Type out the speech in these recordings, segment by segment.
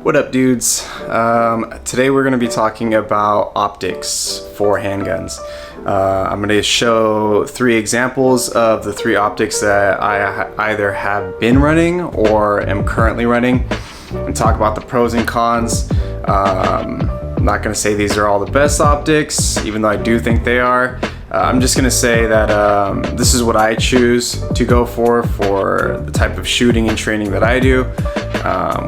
What up, dudes? Today we're going to be talking about optics for handguns. I'm going to show 3 examples of the 3 optics that I either have been running or am currently running, and talk about the pros and cons. I'm not going to say these are all the best optics, even though I do think they are. I'm just going to say that this is what I choose to go for the type of shooting and training that I do,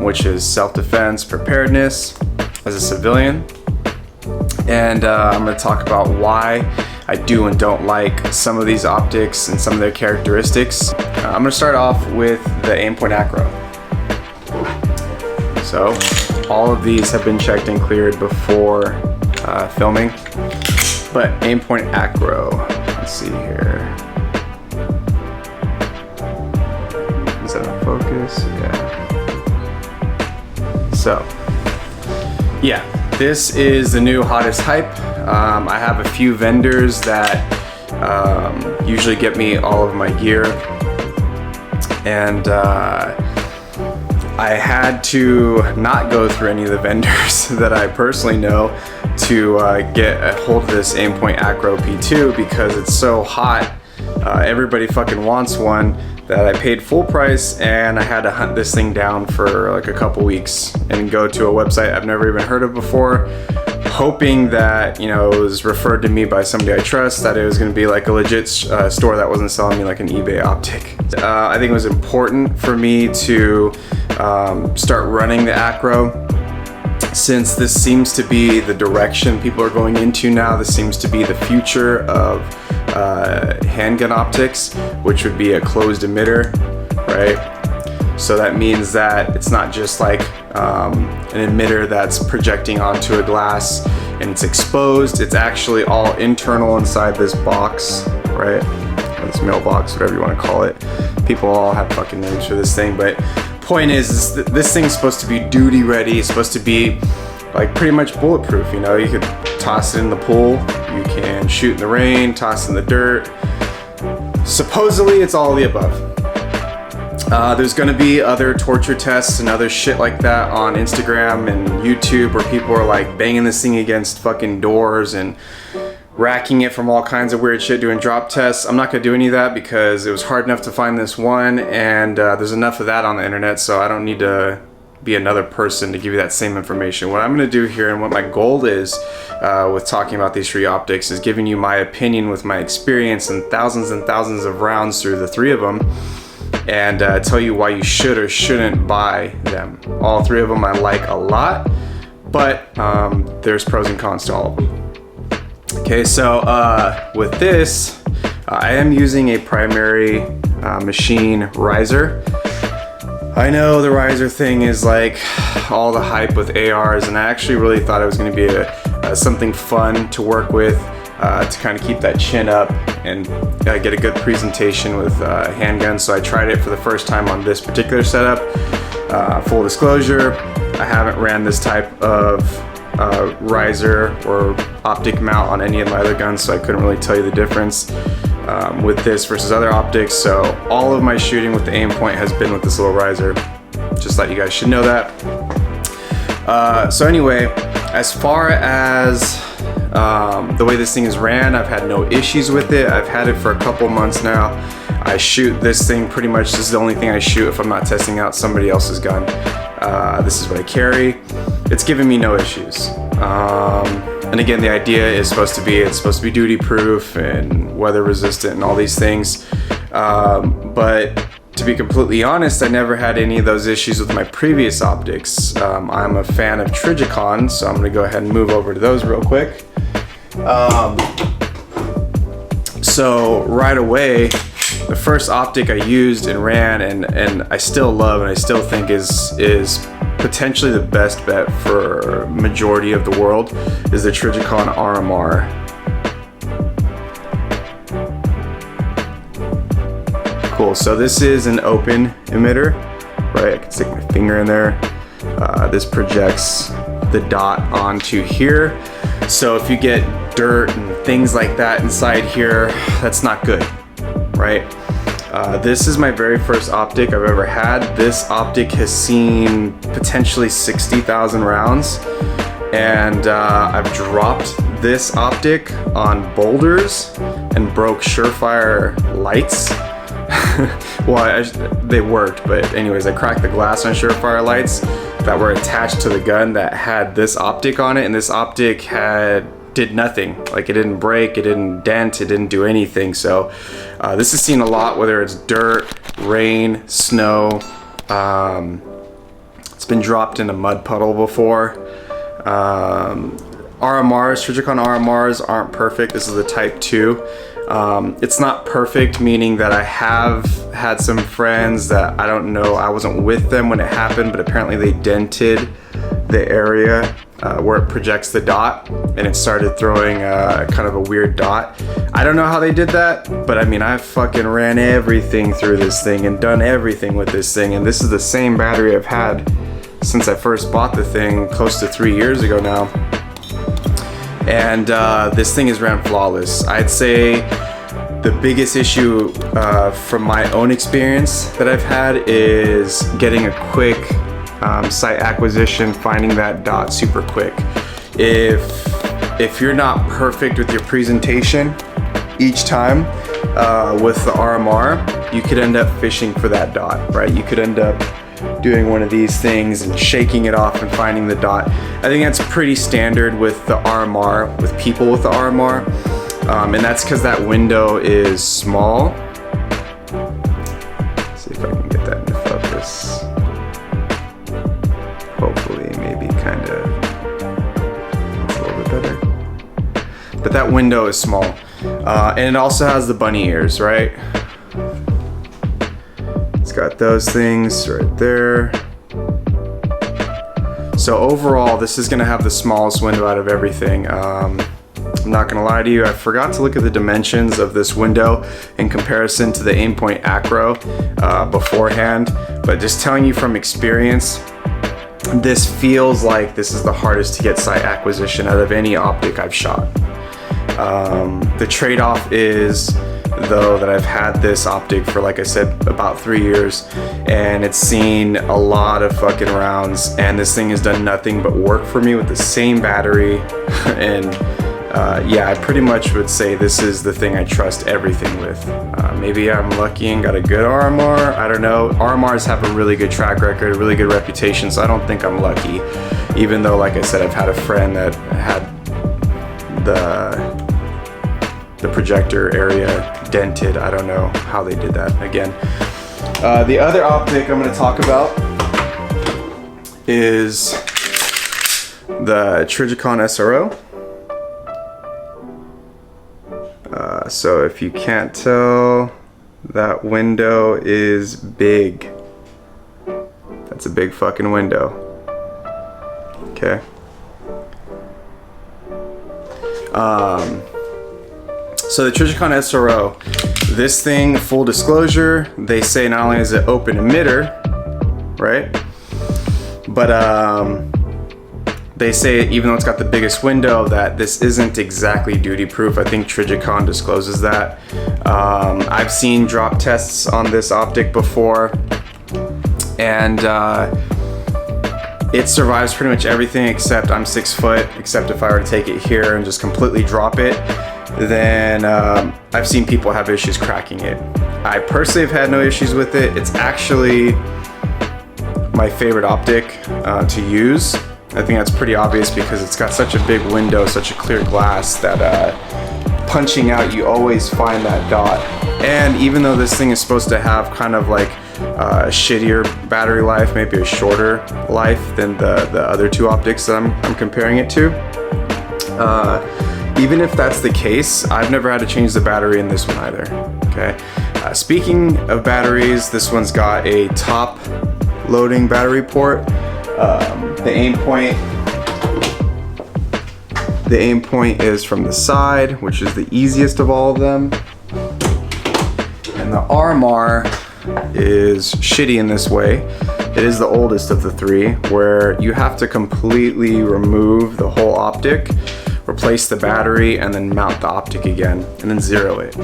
which is self-defense, preparedness as a civilian. And I'm going to talk about why I do and don't like some of these optics and some of their characteristics. I'm going to start off with the AimPoint Acro. So all of these have been checked and cleared before filming. But AimPoint Acro, let's see here. Is that on focus? Yeah. So, yeah, this is the new hottest hype. I have a few vendors that usually get me all of my gear, and I had to not go through any of the vendors that I personally know to get a hold of this AimPoint Acro P2 because it's so hot. Everybody fucking wants one that I paid full price, and I had to hunt this thing down for like a couple weeks and go to a website I've never even heard of before, hoping that, you know, it was referred to me by somebody I trust, that it was going to be like a legit store that wasn't selling me like an eBay optic. I think it was important for me to start running the Acro, since this seems to be the direction people are going into now. This seems to be the future of handgun optics, which would be a closed emitter, right? So that means that it's not just like an emitter that's projecting onto a glass and it's exposed. It's actually all internal inside this box, right? Or this mailbox, whatever you want to call it. People all have fucking names for this thing, but point is this thing's supposed to be duty ready. It's supposed to be like pretty much bulletproof. You know, you could toss it in the pool, you can shoot in the rain, toss it in the dirt. Supposedly it's all of the above. There's gonna be other torture tests and other shit like that on Instagram and YouTube where people are like banging this thing against fucking doors and racking it from all kinds of weird shit, doing drop tests. I'm not gonna do any of that because it was hard enough to find this one, and there's enough of that on the internet, so I don't need to be another person to give you that same information. What I'm gonna do here, and what my goal is with talking about these 3 optics, is giving you my opinion with my experience and thousands of rounds through the 3 of them, and tell you why you should or shouldn't buy them. All 3 of them I like a lot, but there's pros and cons to all of them. Okay, so with this, I am using a primary machine riser. I know the riser thing is like all the hype with ARs, and I actually really thought it was going to be something fun to work with to kind of keep that chin up and get a good presentation with handguns. So I tried it for the first time on this particular setup. Full disclosure, I haven't ran this type of riser or optic mount on any of my other guns, so I couldn't really tell you the difference with this versus other optics. So all of my shooting with the AimPoint has been with this little riser. Just thought you guys should know that. So anyway, as far as the way this thing is ran, I've had no issues with it. I've had it for a couple months now. I shoot this thing pretty much, this is the only thing I shoot if I'm not testing out somebody else's gun. This is what I carry. It's giving me no issues. And again, the idea is supposed to be, it's supposed to be duty proof and weather resistant and all these things. But to be completely honest, I never had any of those issues with my previous optics. I'm a fan of Trijicon, so I'm gonna go ahead and move over to those real quick. So right away, the first optic I used and ran and I still love and I still think is potentially the best bet for majority of the world is the Trijicon RMR. Cool, so this is an open emitter, right? I can stick my finger in there. This projects the dot onto here. So if you get dirt and things like that inside here, that's not good, right? This is my very first optic I've ever had. This optic has seen potentially 60,000 rounds, and I've dropped this optic on boulders and broke Surefire lights. Well, they worked, but anyways, I cracked the glass on Surefire lights that were attached to the gun that had this optic on it, and this optic did nothing. Like, it didn't break, it didn't dent, it didn't do anything. So this is seen a lot, whether it's dirt, rain, snow. It's been dropped in a mud puddle before. RMRs, Trijicon RMRs aren't perfect. This is the Type 2. It's not perfect, meaning that I have had some friends that I don't know, I wasn't with them when it happened, but apparently they dented the area where it projects the dot, and it started throwing kind of a weird dot. I don't know how they did that, but I mean, I fucking ran everything through this thing and done everything with this thing, and this is the same battery I've had since I first bought the thing close to 3 years ago now. And this thing is ran flawless. I'd say the biggest issue from my own experience that I've had is getting a quick site acquisition, finding that dot super quick. If you're not perfect with your presentation each time with the RMR, you could end up fishing for that dot, right? You could end up doing one of these things and shaking it off and finding the dot. I think that's pretty standard with the RMR, with people with the RMR, and that's because that window is small. Let's see if I can get that into focus. Hopefully, maybe kind of a little bit better. But that window is small, and it also has the bunny ears, right? Got those things right there. So overall, this is gonna have the smallest window out of everything. I'm not gonna lie to you, I forgot to look at the dimensions of this window in comparison to the AimPoint Acro beforehand, but just telling you from experience, this feels like this is the hardest to get sight acquisition out of any optic I've shot. The trade-off is, though, that I've had this optic for, like I said, about 3 years, and it's seen a lot of fucking rounds, and this thing has done nothing but work for me with the same battery. And yeah, I pretty much would say this is the thing I trust everything with. Maybe I'm lucky and got a good RMR, I don't know. RMRs have a really good track record, a really good reputation, so I don't think I'm lucky, even though, like I said, I've had a friend that had the projector area dented. I don't know how they did that. Again, the other optic I'm going to talk about is the Trijicon SRO. So if you can't tell, that window is big. That's a big fucking window. Okay. So the Trijicon SRO, this thing, full disclosure, they say not only is it open emitter, right? But they say even though it's got the biggest window, that this isn't exactly duty proof. I think Trijicon discloses that. I've seen drop tests on this optic before, and it survives pretty much everything except I'm 6 foot, except if I were to take it here and just completely drop it, then I've seen people have issues cracking it. I personally have had no issues with it. It's actually my favorite optic to use. I think that's pretty obvious because it's got such a big window, such a clear glass that punching out, you always find that dot. And even though this thing is supposed to have kind of like a shittier battery life, maybe a shorter life than the other two optics that I'm comparing it to, even if that's the case, I've never had to change the battery in this one either. Okay. Speaking of batteries, this one's got a top loading battery port. The AimPoint is from the side, which is the easiest of all of them. And the RMR is shitty in this way. It is the oldest of the three, where you have to completely remove the whole optic, replace the battery, and then mount the optic again, and then zero it.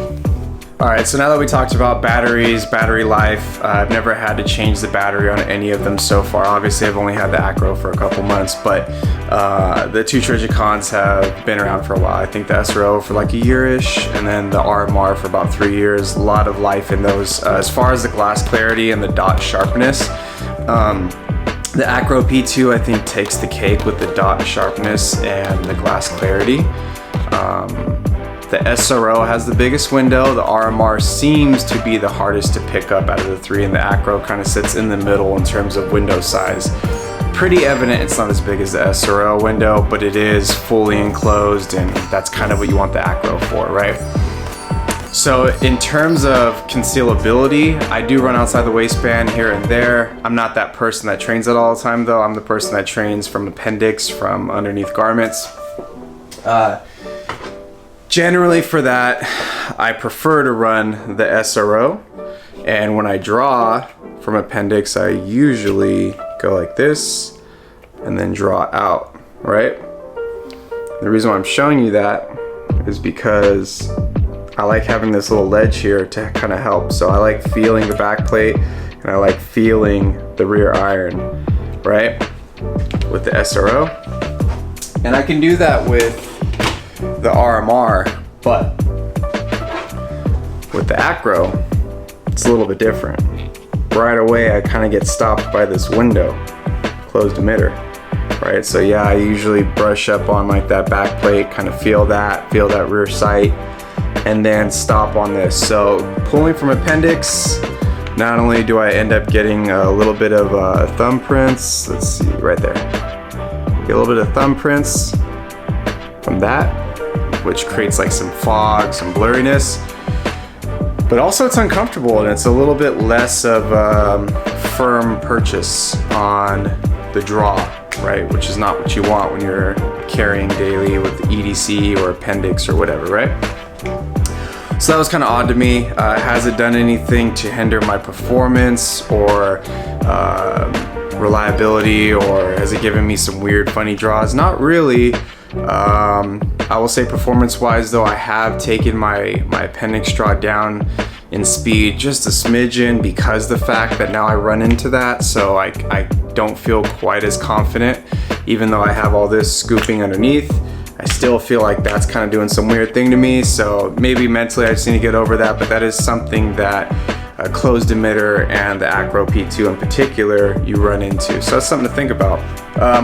All right, so now that we talked about batteries, battery life, I've never had to change the battery on any of them so far. Obviously, I've only had the Acro for a couple months, but the two Trijicons have been around for a while. I think the SRO for like a year-ish, and then the RMR for about 3 years. A lot of life in those. As far as the glass clarity and the dot sharpness, the Acro P2 I think takes the cake with the dot sharpness and the glass clarity. The SRO has the biggest window. The RMR seems to be the hardest to pick up out of the three, and the Acro kind of sits in the middle in terms of window size. Pretty evident it's not as big as the SRO window, but it is fully enclosed, and that's kind of what you want the Acro for, right? So in terms of concealability, I do run outside the waistband here and there. I'm not that person that trains it all the time though. I'm the person that trains from appendix, from underneath garments. Generally for that, I prefer to run the SRO, and when I draw from appendix, I usually go like this and then draw out, right? The reason why I'm showing you that is because I like having this little ledge here to kind of help. So I like feeling the back plate, and I like feeling the rear iron, right? With the SRO. And I can do that with the RMR, but with the Acro, it's a little bit different. Right away, I kind of get stopped by this window, closed emitter, right? So yeah, I usually brush up on like that back plate, kind of feel that rear sight, and then stop on this. So pulling from appendix, not only do I end up getting a little bit of thumbprints, let's see, right there. Get a little bit of thumbprints from that, which creates like some fog, some blurriness, but also it's uncomfortable, and it's a little bit less of a firm purchase on the draw, right? Which is not what you want when you're carrying daily with the EDC or appendix or whatever, right? So that was kind of odd to me. Has it done anything to hinder my performance or reliability, or has it given me some weird funny draws? Not really. I will say performance-wise though, I have taken my appendix draw down in speed just a smidgen because the fact that now I run into that, so I don't feel quite as confident. Even though I have all this scooping underneath, I still feel like that's kind of doing some weird thing to me. So maybe mentally I just need to get over that, but that is something that a closed emitter and the Acro P2 in particular you run into. So that's something to think about.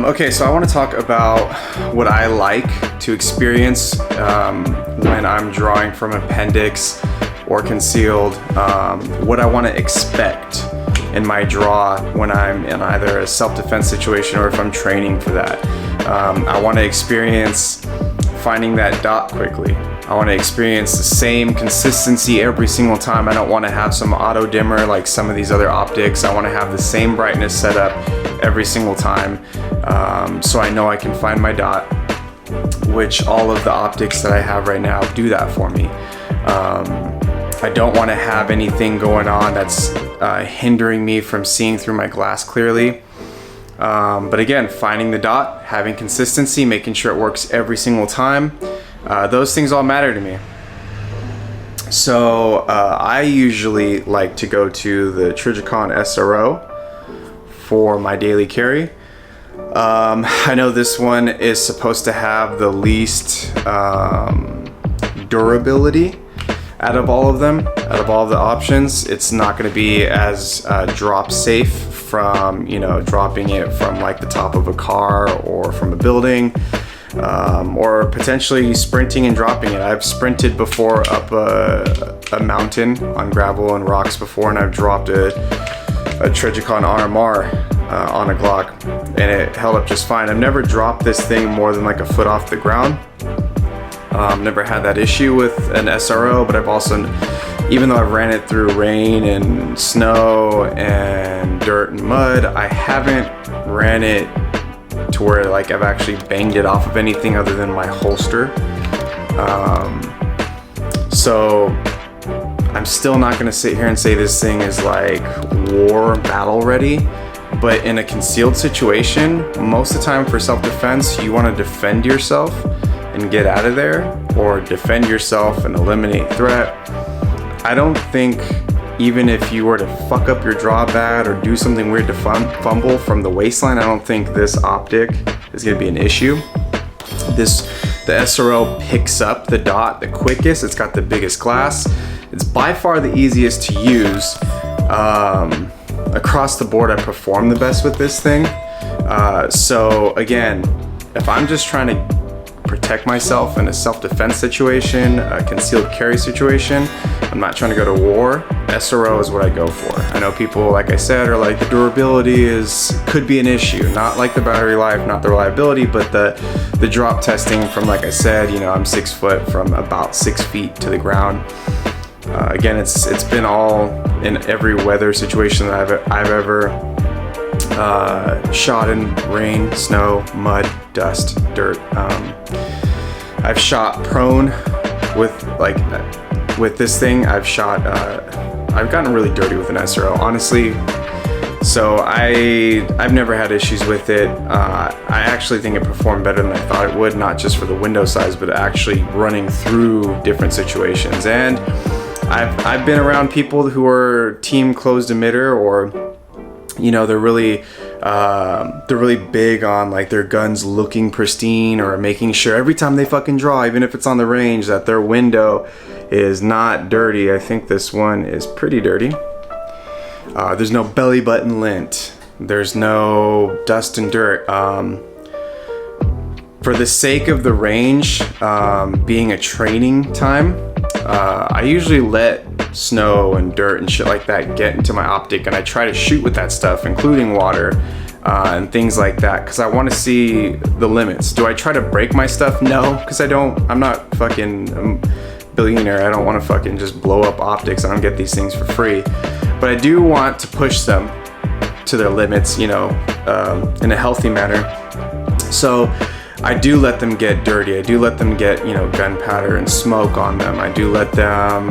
Okay, so I want to talk about what I like to experience when I'm drawing from appendix or concealed, what I want to expect in my draw when I'm in either a self-defense situation or if I'm training for that. I want to experience finding that dot quickly. I want to experience the same consistency every single time. I don't want to have some auto dimmer like some of these other optics. I want to have the same brightness set up every single time, so I know I can find my dot, which all of the optics that I have right now do that for me. I don't want to have anything going on that's hindering me from seeing through my glass clearly. But again, finding the dot, having consistency, making sure it works every single time, those things all matter to me. So I usually like to go to the Trijicon SRO for my daily carry. I know this one is supposed to have the least durability out of all of them, out of all of the options. It's not going to be as drop safe from, you know, dropping it from like the top of a car or from a building, or potentially sprinting and dropping it. I've sprinted before up a mountain on gravel and rocks before, and I've dropped a Trijicon RMR on a Glock, and it held up just fine. I've never dropped this thing more than like a foot off the ground. Never had that issue with an SRO, but I've also, even though I've ran it through rain and snow and dirt and mud, I haven't ran it to where like I've actually banged it off of anything other than my holster. So I'm still not gonna sit here and say this thing is like war battle ready, but in a concealed situation, most of the time for self-defense, you wanna defend yourself and get out of there, or defend yourself and eliminate threat. I don't think, even if you were to fuck up your draw bad or do something weird to fumble from the waistline, I don't think this optic is gonna be an issue. The SRO picks up the dot the quickest. It's got the biggest glass. It's by far the easiest to use. Across the board, I perform the best with this thing. So again, if I'm just trying to protect myself in a self-defense situation, a concealed carry situation, I'm not trying to go to war, SRO is what I go for. I know people, like I said, are like, the durability could be an issue. Not like the battery life, not the reliability, but the drop testing from, like I said, you know, I'm 6 foot from about 6 feet to the ground. Again, it's been all in every weather situation that I've ever shot in: rain, snow, mud, dust, dirt. I've shot prone with this thing. I've gotten really dirty with an SRO, honestly. So I've never had issues with it. I actually think it performed better than I thought it would, not just for the window size, but actually running through different situations. And I've been around people who are team closed emitter, or, you know, they're really big on like their guns looking pristine, or making sure every time they fucking draw, even if it's on the range, that their window is not dirty. I think this one is pretty dirty. There's no belly button lint. There's no dust and dirt. For the sake of the range, being a training time, I usually let snow and dirt and shit like that get into my optic, and I try to shoot with that stuff, including water and things like that, because I want to see the limits. Do I try to break my stuff? No, because I'm not fucking a billionaire. I don't want to fucking just blow up optics. I don't get these things for free. But I do want to push them to their limits, you know, in a healthy manner. So I do let them get dirty. I do let them get, you know, gunpowder and smoke on them. I do let them,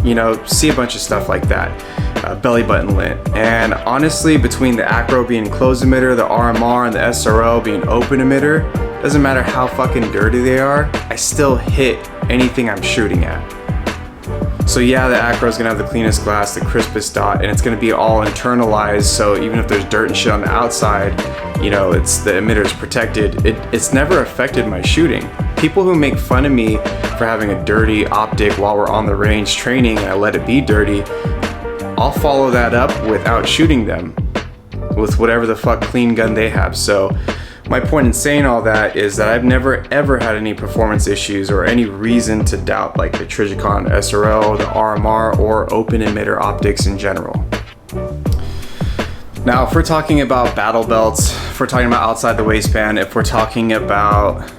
you know, see a bunch of stuff like that. Belly button lint. And honestly, between the Acro being closed emitter, the RMR, and the SRO being open emitter, doesn't matter how fucking dirty they are, I still hit anything I'm shooting at. So yeah, the Acro is gonna have the cleanest glass, the crispest dot, and it's gonna be all internalized. So even if there's dirt and shit on the outside, you know, the emitter is protected. It's never affected my shooting. People who make fun of me for having a dirty optic while we're on the range training and I let it be dirty, I'll follow that up without shooting them with whatever the fuck clean gun they have. So my point in saying all that is that I've never ever had any performance issues or any reason to doubt like the Trijicon SRO, the RMR, or open emitter optics in general. Now, if we're talking about battle belts, if we're talking about outside the waistband, if we're talking about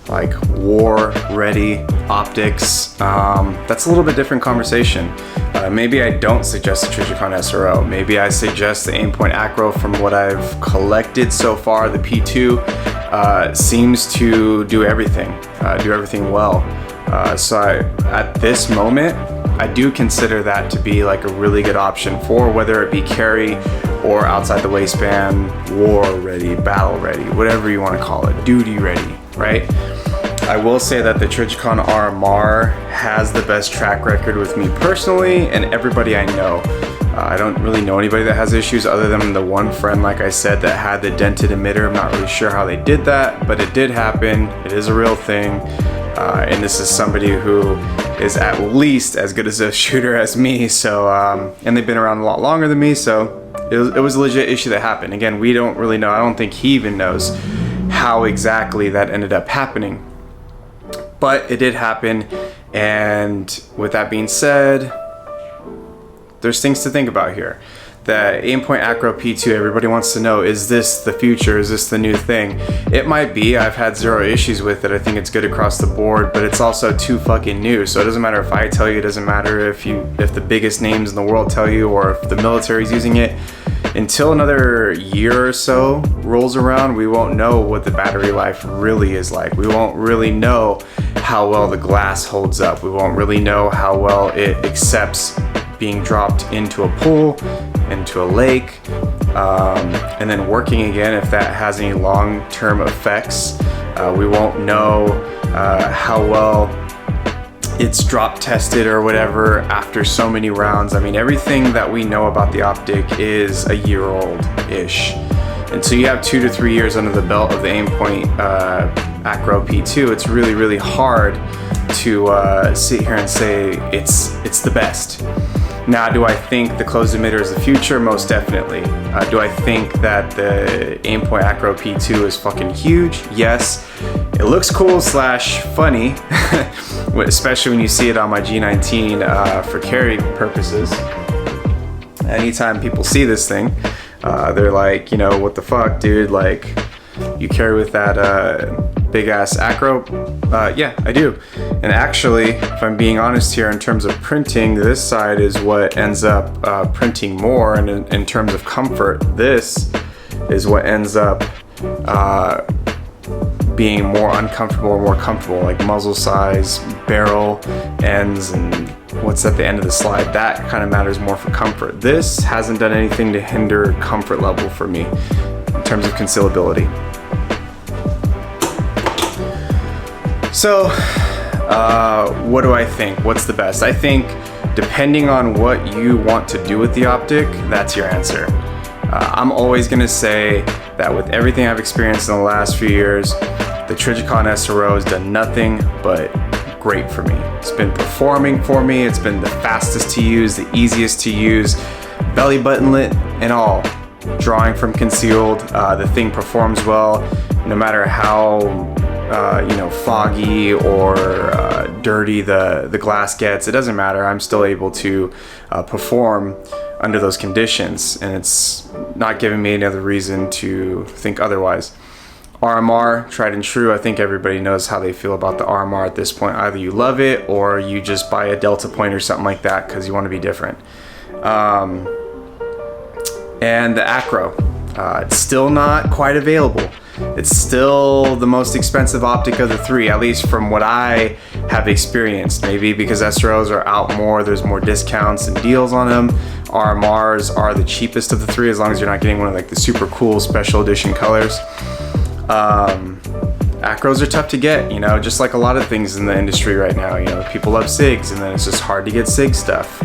like war ready optics, that's a little bit different conversation. Maybe I don't suggest the Trijicon SRO. Maybe I suggest the AimPoint Acro. From what I've collected so far, the P2 seems to do everything well. So at this moment, I do consider that to be like a really good option for whether it be carry or outside the waistband, war ready, battle ready, whatever you want to call it, duty ready, right? I will say that the Trijicon RMR has the best track record with me personally and everybody I know. I don't really know anybody that has issues other than the one friend, like I said, that had the dented emitter. I'm not really sure how they did that, but it did happen. It is a real thing. And this is somebody who is at least as good as a shooter as me. So, and they've been around a lot longer than me. So it was a legit issue that happened. Again, we don't really know. I don't think he even knows how exactly that ended up happening. But it did happen, and with that being said, there's things to think about here. The AimPoint Acro P2, everybody wants to know, is this the future? Is this the new thing? It might be. I've had zero issues with it. I think it's good across the board, but it's also too fucking new. So it doesn't matter if I tell you, it doesn't matter if the biggest names in the world tell you, or if the military's using it. Until another year or so rolls around, we won't know what the battery life really is like. We won't really know how well the glass holds up. We won't really know how well it accepts being dropped into a pool, into a lake, and then working again, if that has any long-term effects. We won't know how well it's drop tested or whatever after so many rounds. I mean, everything that we know about the Optic is a year old-ish. And so you have 2 to 3 years under the belt of the AimPoint Acro P2. It's really, really hard to sit here and say it's the best. Now, do I think the closed emitter is the future? Most definitely. Do I think that the AimPoint Acro P2 is fucking huge? Yes. It looks cool / funny, especially when you see it on my G19 for carry purposes. Anytime people see this thing, they're like, you know, what the fuck, dude? Like, you carry with that big ass Acro? Yeah, I do. And actually, if I'm being honest here, in terms of printing, this side is what ends up printing more, and in terms of comfort, this is what ends up being more uncomfortable or more comfortable, like muzzle size, barrel ends, and what's at the end of the slide. That kind of matters more for comfort. This hasn't done anything to hinder comfort level for me in terms of concealability. So, what do I think? What's the best? I think depending on what you want to do with the Optic, that's your answer. I'm always gonna say that with everything I've experienced in the last few years, the Trijicon SRO has done nothing but great for me. It's been performing for me. It's been the fastest to use, the easiest to use, belly button lit and all. Drawing from concealed, the thing performs well, no matter how foggy or dirty the glass gets. It doesn't matter. I'm still able to perform under those conditions, and it's not giving me any other reason to think otherwise. RMR, tried and true. I think everybody knows how they feel about the RMR at this point. Either you love it or you just buy a Delta point or something like that because you want to be different. And the Acro, it's still not quite available. It's still the most expensive optic of the three, at least from what I have experienced. Maybe because SROs are out more, there's more discounts and deals on them. RMRs are the cheapest of the three, as long as you're not getting one of like the super cool special edition colors. Acros are tough to get, you know, just like a lot of things in the industry right now. You know, people love SIGs, and then it's just hard to get SIG stuff.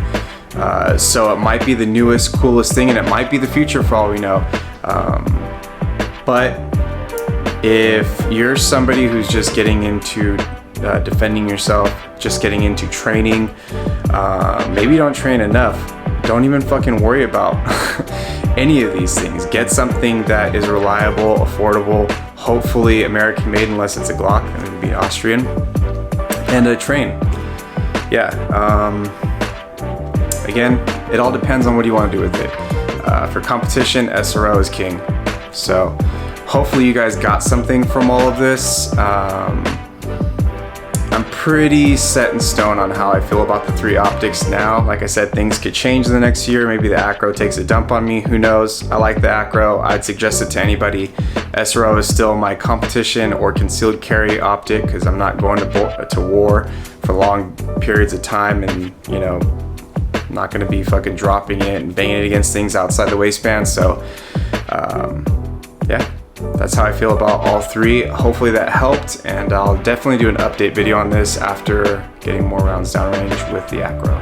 So it might be the newest, coolest thing, and it might be the future for all we know. But if you're somebody who's just getting into defending yourself, just getting into training, maybe you don't train enough, don't even fucking worry about any of these things. Get something that is reliable, affordable, hopefully American made, unless it's a Glock, and it would be Austrian, and train. Yeah, again, it all depends on what you want to do with it. For competition, SRO is king. So hopefully you guys got something from all of this. I'm pretty set in stone on how I feel about the three optics now. Like I said, things could change in the next year. Maybe the Acro takes a dump on me, who knows? I like the Acro. I'd suggest it to anybody. SRO is still my competition or concealed carry optic, because I'm not going to war for long periods of time, and you know, I'm not going to be fucking dropping it and banging it against things outside the waistband. So yeah, that's how I feel about all three. Hopefully that helped, and I'll definitely do an update video on this after getting more rounds downrange with the Acro.